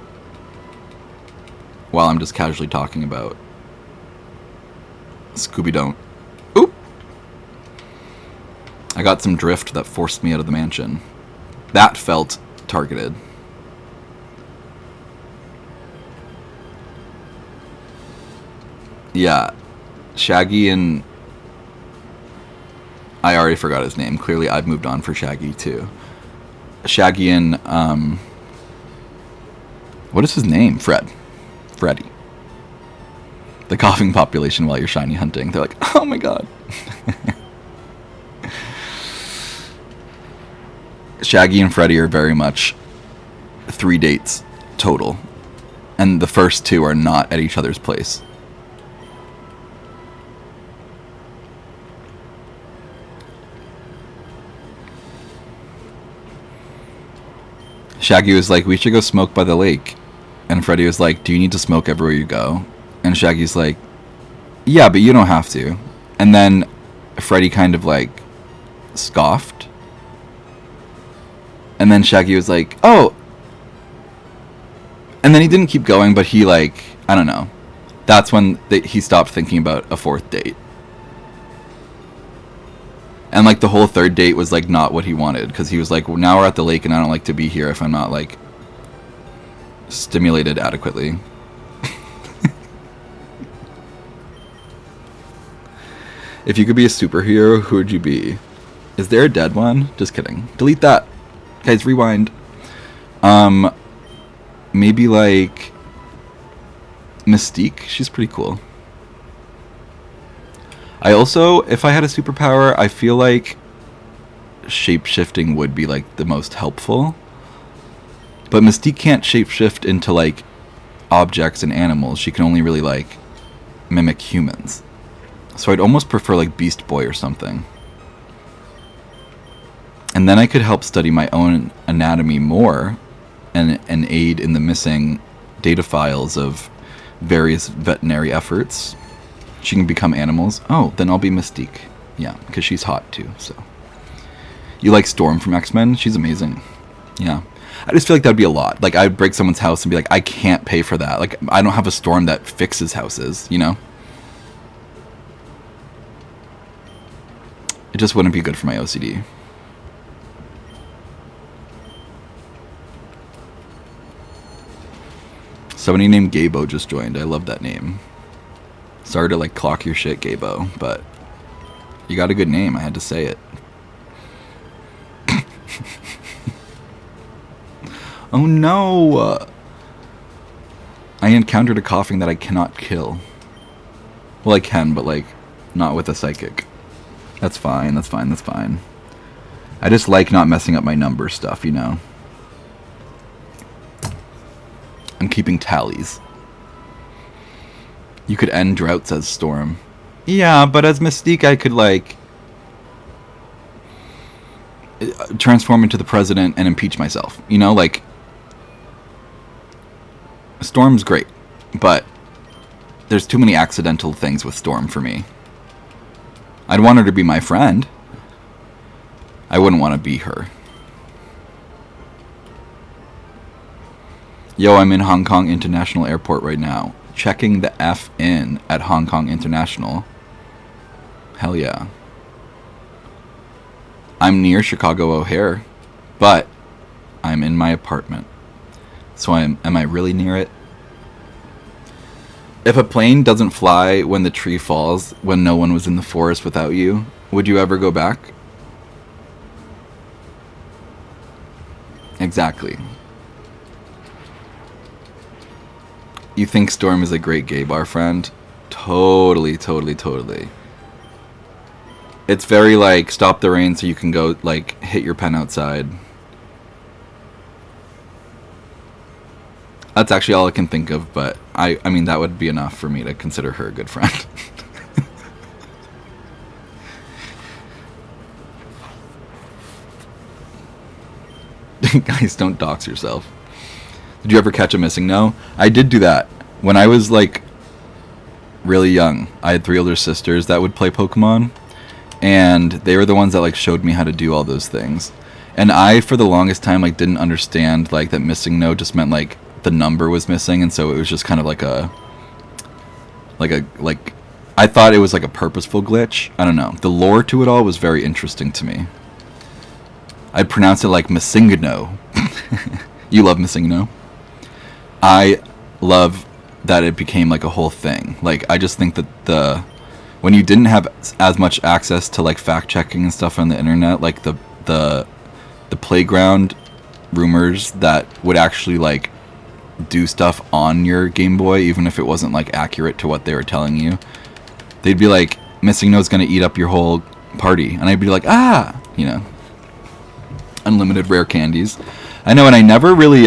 while I'm just casually talking about Scooby-Don't. Oop! I got some drift that forced me out of the mansion. That felt targeted. Yeah. Shaggy and... I already forgot his name. Clearly I've moved on for Shaggy too. Shaggy and... what is his name? Freddy. The koffing population while you're shiny hunting. They're like, oh my god. Shaggy and Freddy are very much 3 dates total. And the first 2 are not at each other's place. Shaggy was like, we should go smoke by the lake. And Freddy was like, do you need to smoke everywhere you go? And Shaggy's like, yeah, but you don't have to. And then Freddy kind of like scoffed. And then Shaggy was like, oh. And then he didn't keep going, but he like, I don't know. That's when he stopped thinking about a 4th date. And like the whole 3rd date was like not what he wanted. Because he was like, well, now we're at the lake and I don't like to be here if I'm not like stimulated adequately. If you could be a superhero, who would you be? Is there a dead one? Just kidding. Delete that. Guys, rewind. Maybe like Mystique. She's pretty cool. I also, if I had a superpower, I feel like shape-shifting would be like the most helpful. But Mystique can't shapeshift into like objects and animals. She can only really like mimic humans. So I'd almost prefer like Beast Boy or something. And then I could help study my own anatomy more and aid in the missing data files of various veterinary efforts. She can become animals. Oh, then I'll be Mystique. Yeah, because she's hot too, so. You like Storm from X-Men? She's amazing. Yeah. I just feel like that'd be a lot. Like, I'd break someone's house and be like, I can't pay for that. Like, I don't have a Storm that fixes houses, you know? It just wouldn't be good for my OCD. Somebody named Gabo just joined. I love that name. Sorry to, like, clock your shit, Gabo, but you got a good name. I had to say it. Oh no! I encountered a koffing that I cannot kill. Well, I can, but, like, not with a psychic. That's fine, that's fine, that's fine. I just like not messing up my number stuff, you know? I'm keeping tallies. You could end droughts as Storm. Yeah, but as Mystique I could, like, transform into the president and impeach myself. You know, like, Storm's great, but there's too many accidental things with Storm for me. I'd want her to be my friend. I wouldn't want to be her. Yo, I'm in Hong Kong International Airport right now. Checking the F in at Hong Kong International. Hell yeah. I'm near Chicago O'Hare, but I'm in my apartment. So am I really near it? If a plane doesn't fly when the tree falls, when no one was in the forest without you, would you ever go back? Exactly. You think Storm is a great gay bar friend? Totally, totally, totally. It's very like, stop the rain so you can go, like, hit your pen outside. That's actually all I can think of, but I mean, that would be enough for me to consider her a good friend. Guys, don't dox yourself. Did you ever catch a missing? No? I did do that. When I was, like, really young, I had 3 older sisters that would play Pokemon, and they were the ones that, like, showed me how to do all those things. And I, for the longest time, like, didn't understand, like, that missing no just meant, like, the number was missing, and so it was just kind of like I thought it was like a purposeful glitch. I don't know. The lore to it all was very interesting to me. I'd pronounce it like Missingano. You love Missingano? I love that it became like a whole thing. Like, I just think that when you didn't have as much access to, like, fact checking and stuff on the internet, like the playground rumors that would actually, like, do stuff on your Game Boy, even if it wasn't, like, accurate to what they were telling you, they'd be like, Missing No's gonna eat up your whole party, and I'd be like, ah, you know, unlimited rare candies. I know, and I never really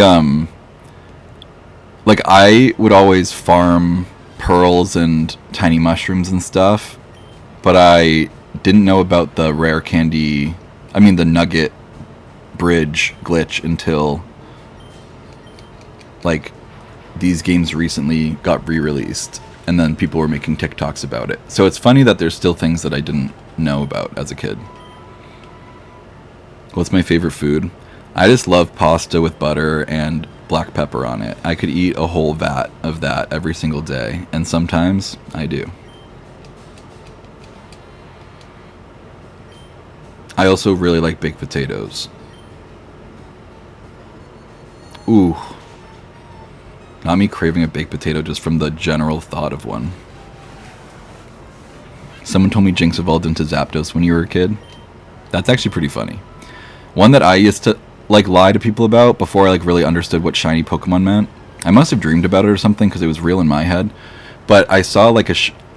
like, I would always farm pearls and tiny mushrooms and stuff, but I didn't know about the rare candy, I mean the nugget bridge glitch, until, like, these games recently got re-released, and then people were making TikToks about it. So it's funny that there's still things that I didn't know about as a kid. What's my favorite food? I just love pasta with butter and black pepper on it. I could eat a whole vat of that every single day, and sometimes I do. I also really like baked potatoes. Ooh. Not me craving a baked potato just from the general thought of one. Someone told me Jinx evolved into Zapdos when you were a kid. That's actually pretty funny. One that I used to, like, lie to people about before I, like, really understood what shiny Pokemon meant. I must have dreamed about it or something because it was real in my head. But I saw, like,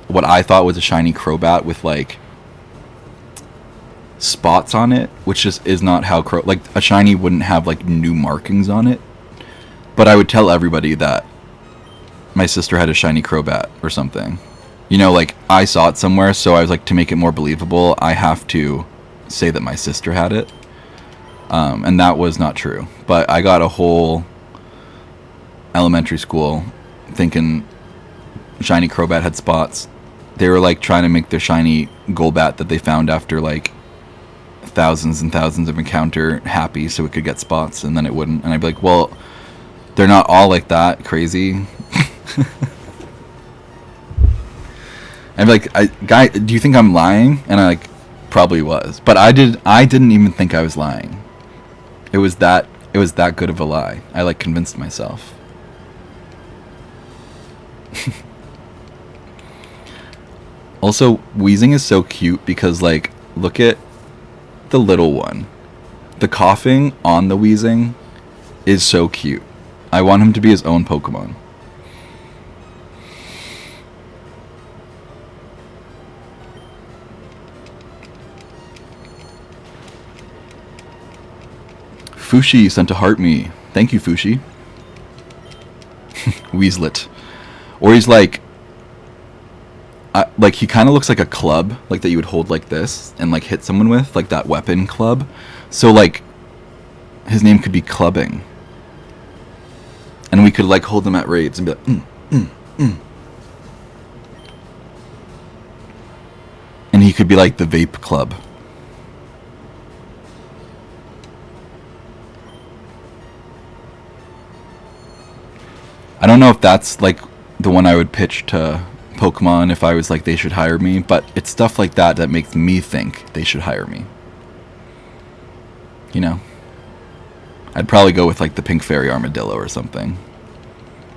what I thought was a shiny Crobat with, like, spots on it, which just is not how like, a shiny wouldn't have, like, new markings on it. But I would tell everybody that my sister had a shiny Crobat or something. You know, like, I saw it somewhere, so I was like, to make it more believable, I have to say that my sister had it. And that was not true. But I got a whole elementary school thinking shiny Crobat had spots. They were like trying to make their shiny Golbat that they found after like thousands and thousands of encounter happy so it could get spots, and then it wouldn't. And I'd be like, well, they're not all like that crazy. I'd be like, guy, do you think I'm lying? And I like probably was, but I didn't even think I was lying. It was that good of a lie. I like convinced myself. Also, Weezing is so cute because, like, look at the little one. The koffing on the Weezing is so cute. I want him to be his own Pokemon. Fushi sent a heart me. Thank you, Fushi. Weaslet. Or he's like he kind of looks like a club, like that you would hold like this and like hit someone with, like that weapon club. So like his name could be Clubbing, and we could like hold him at raids and be like, and he could be like the Vape Club. I don't know if that's like the one I would pitch to Pokemon if I was like they should hire me, but it's stuff like that that makes me think they should hire me. You know? I'd probably go with like the Pink Fairy Armadillo or something.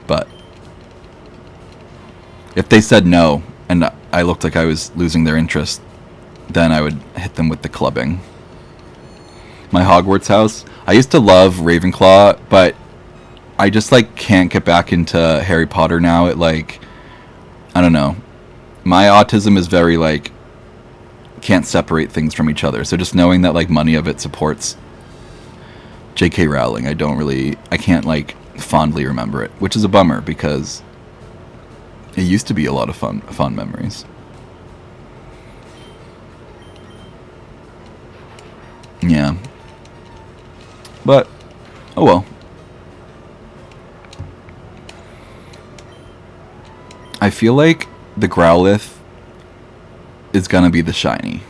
But if they said no and I looked like I was losing their interest, then I would hit them with the Clubbing. My Hogwarts house. I used to love Ravenclaw, but I just like can't get back into Harry Potter now. It like, I don't know. My autism is very like, can't separate things from each other. So just knowing that like money of it supports J.K. Rowling, I can't like fondly remember it, which is a bummer because it used to be a lot of fond memories. Yeah. But, oh well. I feel like the Growlithe is gonna be the shiny.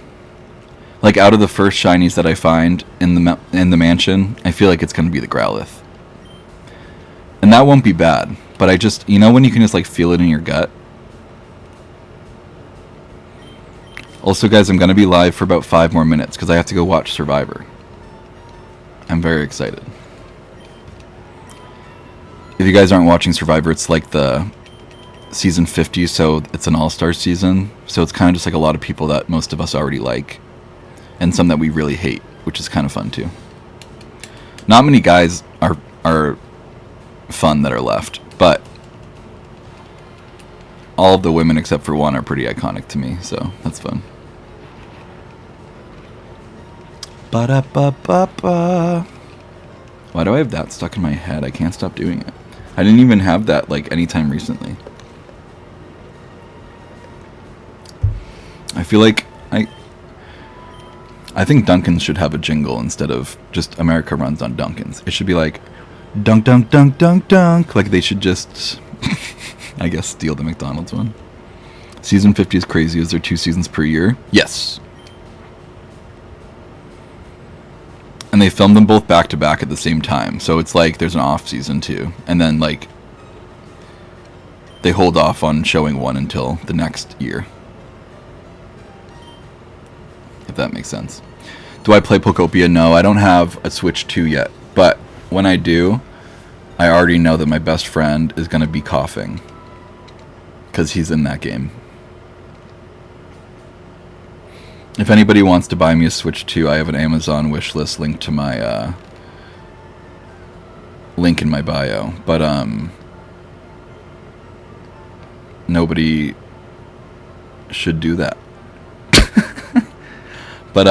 Like out of the first shinies that I find in the mansion, I feel like it's gonna be the Growlithe, and that won't be bad. But I just, you know, when you can just like feel it in your gut. Also, guys, I'm gonna be live for about 5 more minutes because I have to go watch Survivor. I'm very excited. If you guys aren't watching Survivor, it's like the season 50, so it's an all-star season, so it's kind of just like a lot of people that most of us already like and some that we really hate, which is kind of fun too. Not many guys are fun that are left, but all of the women except for one are pretty iconic to me, so that's fun. Ba-da-ba-ba-ba. Why do I have that stuck in my head? I can't stop doing it. I didn't even have that like anytime recently. I feel like I think Dunkin's should have a jingle instead of just America runs on Dunkin's. It should be like dunk dunk dunk dunk dunk. Like they should just I guess steal the McDonald's one. Season 50 is crazy. Is there 2 seasons per year? Yes. And they filmed them both back to back at the same time. So it's like there's an off season too. And then like they hold off on showing one until the next year. If that makes sense. Do I play Pokopia? No, I don't have a Switch 2 yet. But when I do, I already know that my best friend is going to be Koffing. Because he's in that game. If anybody wants to buy me a Switch 2, I have an Amazon wishlist linked to my link in my bio. But nobody should do that. But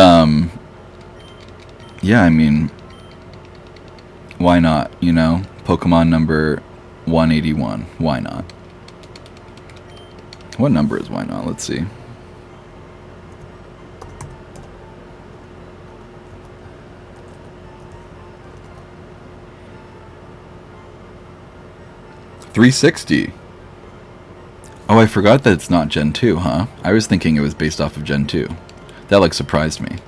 yeah, I mean, why not, you know? Pokemon number 181. Why not? What number is why not? Let's see. 360. Oh, I forgot that it's not Gen 2, huh? I was thinking it was based off of Gen 2. That, like, surprised me.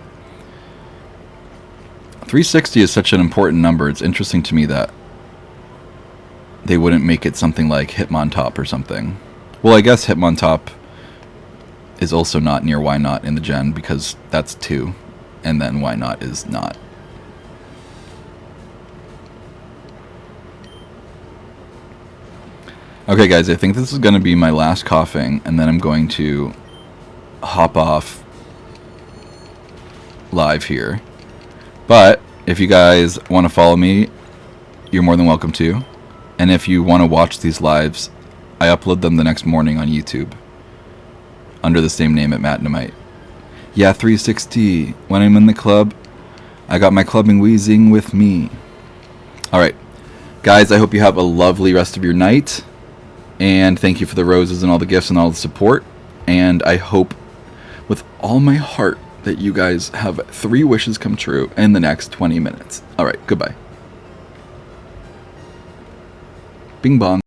360 is such an important number. It's interesting to me that they wouldn't make it something like Hitmontop or something. Well, I guess Hitmontop is also not near Why Not in the gen, because that's 2, and then Why Not is not. Okay, guys, I think this is going to be my last koffing, and then I'm going to hop off live here. But if you guys want to follow me, you're more than welcome to. And if you want to watch these lives, I upload them the next morning on YouTube under the same name at Mattnemite. Yeah, 360. When I'm in the club, I got my clubbing wheezing with me. Alright, guys, I hope you have a lovely rest of your night. And thank you for the roses and all the gifts and all the support. And I hope with all my heart that you guys have 3 wishes come true in the next 20 minutes. Alright, goodbye. Bing bong.